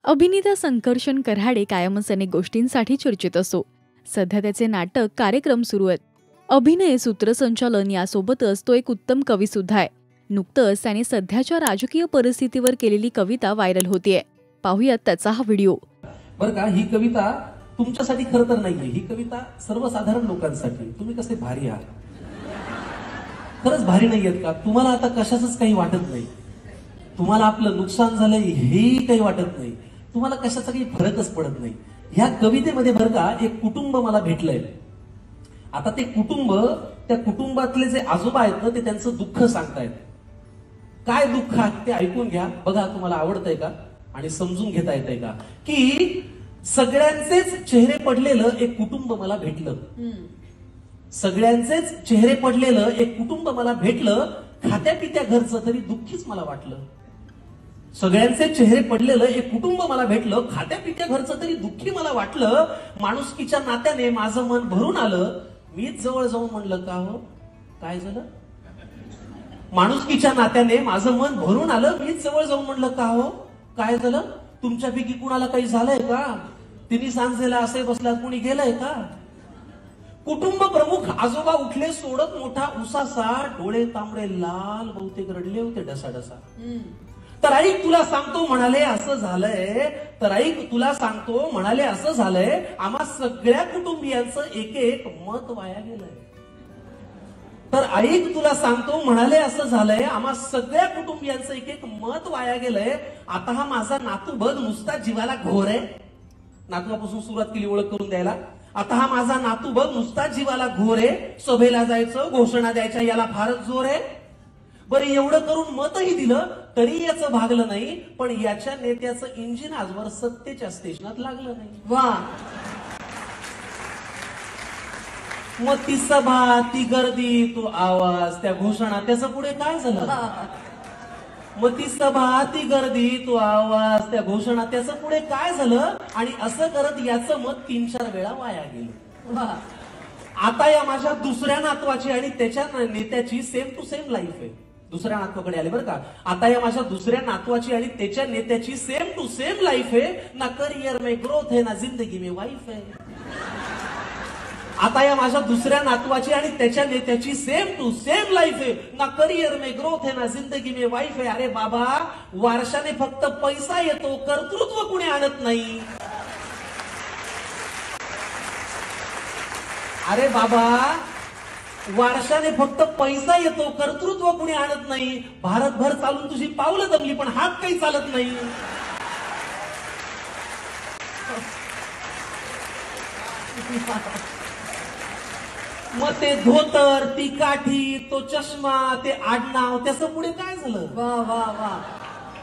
अभिनेता संकर्षण कऱ्हाडे कायमच अनेक गोष्टींसाठी चर्चेत असतो. सध्या त्याचे नाटक कार्यक्रम सुरू आहेत. अभिनय, सूत्रसंचालन यासोबतच तो एक उत्तम कवी सुद्धा आहे. नुकतंच त्याने सध्याच्या राजकीय परिस्थितीवर केलेली कविता व्हायरल होतीये. पाहूयात त्याचा हा व्हिडिओ. बरं का, ही कविता तुमच्यासाठी खरं तर नाहीये. ही कविता सर्वसाधारण लोकांसाठी. तुम्ही कसे भारी आहात, खरंच भारी नाहीयेत का? तुम्हाला आता कशाचंच काही वाटत नाही. तुम्हाला आपलं नुकसान झालंय हेही काही वाटत नाही. तुम्हाला कशाचा काही फरकच पडत नाही. ह्या कवितेमध्ये बरं का, एक कुटुंब मला भेटलंय. आता ते कुटुंब, त्या कुटुंबातले जे आजोबा आहेत ना, ते त्यांचं दुःख सांगतायत. काय दुःख आहे ते ऐकून घ्या. बघा तुम्हाला आवडतंय का आणि समजून घेता येतंय का? की सगळ्यांचेच चेहरे पडलेलं एक कुटुंब मला भेटलं. सगळ्यांचेच चेहरे पडलेलं एक कुटुंब मला भेटलं. खात्या पित्या घरचं तरी दुःखीच मला वाटलं. सगळ्यांचे चेहरे पडलेलं एक कुटुंब मला भेटलं. खात्या पित्या घरचं तरी दुःखी मला वाटलं. माणुसकीच्या नात्याने माझं मन भरून आलं. मीच जवळ जाऊन म्हणलं, का हो काय झालं? माणुसकीच्या नात्याने माझं मन भरून आलं. मीच जवळ जाऊन म्हणलं, का हो काय झालं? तुमच्यापैकी कुणाला काही झालंय का? तिन्ही सांजेला असे बसल्यात, कुणी गेलंय का? कुटुंब प्रमुख आजोबा उठले सोडत मोठा उसासा. डोळे तांबडे लाल, बहुतेक रडले होते डसाडसा. तर ऐक तुला सांगतो म्हणाले असं झालंय. तर ऐक तुला सांगतो म्हणाले असं झालंय. आम्हा सगळ्या कुटुंबियांचं एक एक मत वाया गेलंय. तर ऐक तुला सांगतो म्हणाले असं झालंय. आम्हा सगळ्या कुटुंबियांचं एक एक मत वाया गेलंय. आता हा माझा नातू बघ नुसता जीवाला घोर आहे. नातवापासून सुरुवात केली ओळख करून द्यायला. आता हा माझा नातू बघ नुसता जीवाला घोर आहे. सभेला जायचं, घोषणा द्यायच्या याला फारच जोर आहे. बरं, एवढं करून मतही दिलं तरी याचं भागलं नाही. पण याच्या नेत्याचं इंजिन आजवर सत्तेच्या स्टेशनात लागलं नाही. वा, मग ती सभा, ती गर्दी, तो आवाज, त्या घोषणा, त्याचं पुढे काय झालं? मग ती सभा, ती गर्दी, तो आवाज, त्या घोषणा, त्याचं पुढे काय झालं? आणि असं करत याचं मत 3-4 वेळा वाया गेलं. आता या माझ्या दुसऱ्या नातवाची आणि त्याच्या नेत्याची सेम टू सेम लाईफ आहे. दुसऱ्या नातवाकडे आले बरं का. आता या माझ्या दुसऱ्या नातवाची आणि त्याच्या नेत्याची सेम टू सेम लाईफ आहे. ना करियर में ग्रोथ है, ना जिंदगी में वाईफ है. आता या माझ्या दुसऱ्या नातवाची आणि त्याच्या नेत्याची सेम टू सेम लाईफ आहे. ना करियर में ग्रोथ है, ना जिंदगी में वाईफ है. अरे बाबा, वारशाने फक्त पैसा येतो, कर्तृत्व कुणी आणत नाही. अरे बाबा, वारशाने फक्त पैसा येतो, कर्तृत्व कुणी आणत नाही. भारतभर चालून तुझी पावलं दमली पण हात काही चालत नाही. मग ते धोतर, ती काठी, तो चष्मा, ते आडनाव, त्याचं पुढे काय झालं? वा वा वा.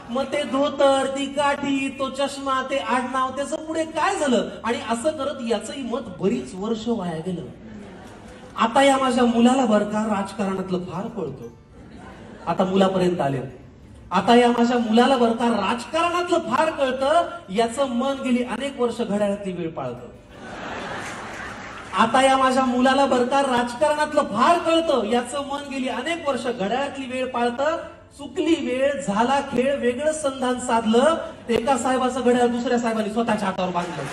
मग ते धोतर, ती काठी, तो चष्मा, ते आडनाव, त्याचं पुढे काय झालं? आणि असं करत याचंही मत बरीच वर्ष वाया गेलं. आता या माझ्या मुलाला बरं का राजकारणातलं फार कळतं. आता मुलापर्यंत आले. आता या माझ्या मुलाला बरं का राजकारणातलं फार कळतं. याचं मन गेली अनेक वर्ष घड्याळातली वेळ पाळतं. आता या माझ्या मुलाला बरं का राजकारणातलं फार कळतं. याचं मन गेली अनेक वर्ष घड्याळातली वेळ पाळतं. चुकली वेळ, झाला खेळ, वेगळं संधान साधलं. एका साहेबाचं घड्याळ दुसऱ्या साहेबांनी स्वतःच्या हातावर बांधलं.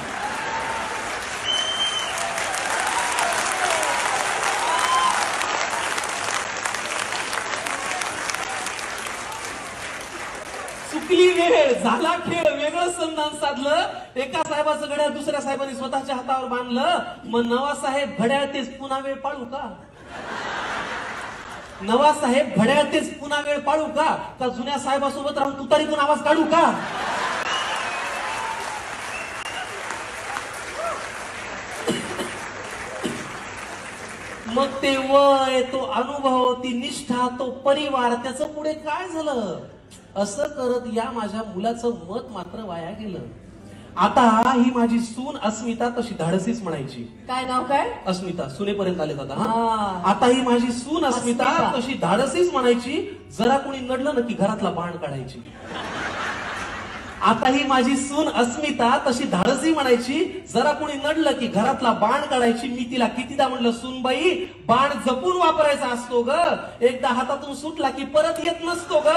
चुकली वेळ, झाला खेळ, वेगळं संधान साधलं. एका साहेबाचं घड्याळ दुसऱ्या साहेबांनी स्वतःच्या हातावर बांधलं. मग नवा साहेब घड्याळ तेच पुन्हा वेळ पाळू का? नवा साहेब घड्याळ तेच पुन्हा वेळ पाळू का? का जुन्या साहेबासोबत राहून तुतारीतून आवाज काढू का? मग ते वय, तो अनुभव, ती निष्ठा, तो परिवार, त्याचं पुढे काय झालं? असं करत या माझ्या मुलाचं मत मात्र वाया गेलं. आता ही माझी सून अस्मिता तशी धाडसीच म्हणायची. काय नाव काय? अस्मिता. सुनेपर्यंत आले दादा. आता ही माझी सून अस्मिता तशी धाडसीच म्हणायची. जरा कोणी नडलं ना की घरातला बाण काढायची. आता ही माझी सून अस्मिता तशी धाडसी म्हणायची. जरा कोणी नडलं की घरातला बाण काढायची. मी तिला कितीदा म्हणलं, सूनबाई बाण जपून वापरायचा असतो ग. एकदा हातातून सुटला की परत येत नसतो ग.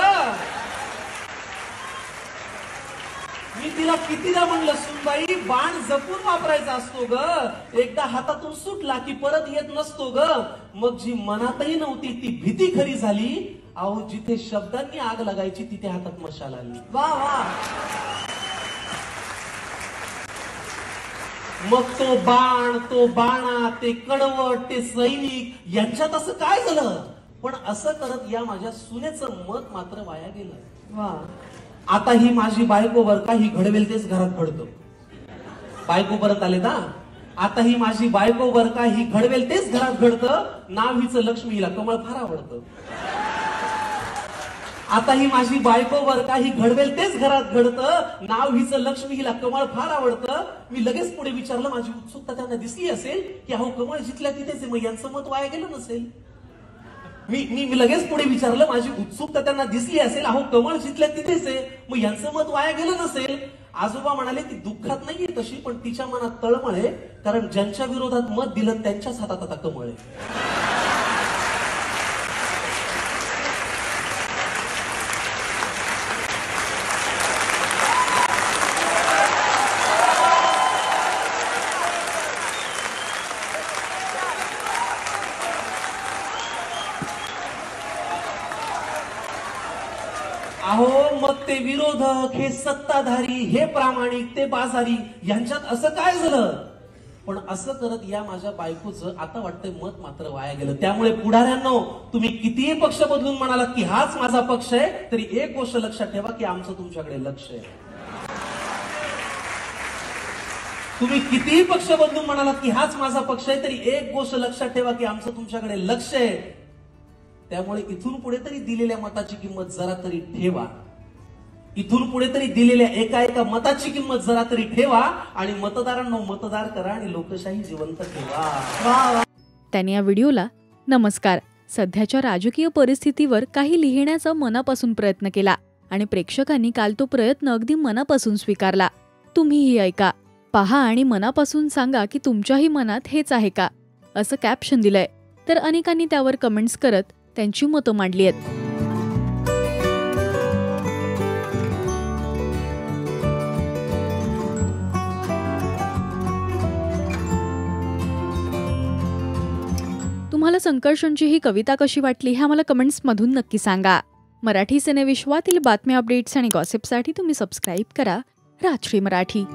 मी तिला कितीदा म्हणलं, सुनबाई बाण जपून वापरायचा असतो ग, एकदा हातातून सुटला की परत येत नसतो ग. मग जी मनातही नव्हती ती भीती खरी झाली. अहो, जिथे शब्दांनी आग लागायची तिथे हातात मशाल आली. वा वा. मग तो बाण, तो बाणा, ते कडवट, ते सैनिक यांच्यात असं काय झालं? पण असं करत या माझ्या सुनेचं मत मात्र वाया गेलं. वा. आता ही माझी बायको बर का, ही घडवेल तेच घरात घडतं. बायको परत आले ना. आता ही माझी बायको बर का, ही घडवेल तेच घरात घडतं. नाव हिचं लक्ष्मी, हिला कमळ फार आवडतं. आता ही माझी बायको बर का, ही घडवेल तेच घरात घडतं. नाव हिचं लक्ष्मी, हिला कमळ फार आवडतं. मी लगेच पुढे विचारलं, माझी उत्सुकता त्यांना दिसली असेल की अहो कमळ जिथल्या तिथेच, मग यांचं मत वाया गेलं नसेल. मी लगेच पुढे विचारलं, माझी उत्सुकता त्यांना दिसली असेल, अहो कमळ जिथल्या तिथेच आहे, मग यांचं मत वाया गेलं नसेल. आजोबा म्हणाले, ती दुःखात नाहीये तशी, पण तिच्या मनात तळमळ आहे, कारण ज्यांच्या विरोधात मत दिलं त्यांच्याच हातात आता कमळ आहे. अहो, मग ते विरोधक, हे सत्ताधारी, हे प्रामाणिक, ते बाजारी, यांच्यात असं काय झालं? पण असं करत या माझ्या बायकोचं आता वाटतंय मत मात्र वाया गेलं. त्यामुळे पुढाऱ्यांनो, तुम्ही कितीही पक्ष बदलून म्हणाला की हाच माझा पक्ष आहे, तरी एक गोष्ट लक्षात ठेवा की आमचं तुमच्याकडे लक्ष आहे. तुम्ही कितीही पक्ष बदलून म्हणालात की हाच माझा पक्ष आहे, तरी एक गोष्ट लक्षात ठेवा की आमचं तुमच्याकडे लक्ष आहे. त्यामुळे इथून पुढे तरी दिलेल्या मताची किंमत जरा तरी ठेवा. इथून पुढे तरी दिलेल्या एका मताची किंमत जरा तरी ठेवा आणि मतदारांना मतदार करा आणि लोकशाही जिवंत ठेवा. त्यांनी या व्हिडिओला नमस्कार, सध्याच्या राजकीय परिस्थितीवर काही लिहिण्याचा मनापासून प्रयत्न केला आणि प्रेक्षकांनी काल तो प्रयत्न अगदी मनापासून स्वीकारला. तुम्हीही ऐका, पहा आणि मनापासून सांगा की तुमच्याही मनात हेच आहे का, असं कॅप्शन दिलंय. तर अनेकांनी त्यावर कमेंट्स करत त्यांची मतं मांडली आहेत. तुम्हाला संकर्षणची ही कविता कशी वाटली हे आम्हाला कमेंट्समधून नक्की सांगा. मराठी सिनेविश्वातील बातम्या, अपडेट्स आणि गॉसिपसाठी तुम्ही सबस्क्राईब करा राजश्री मराठी.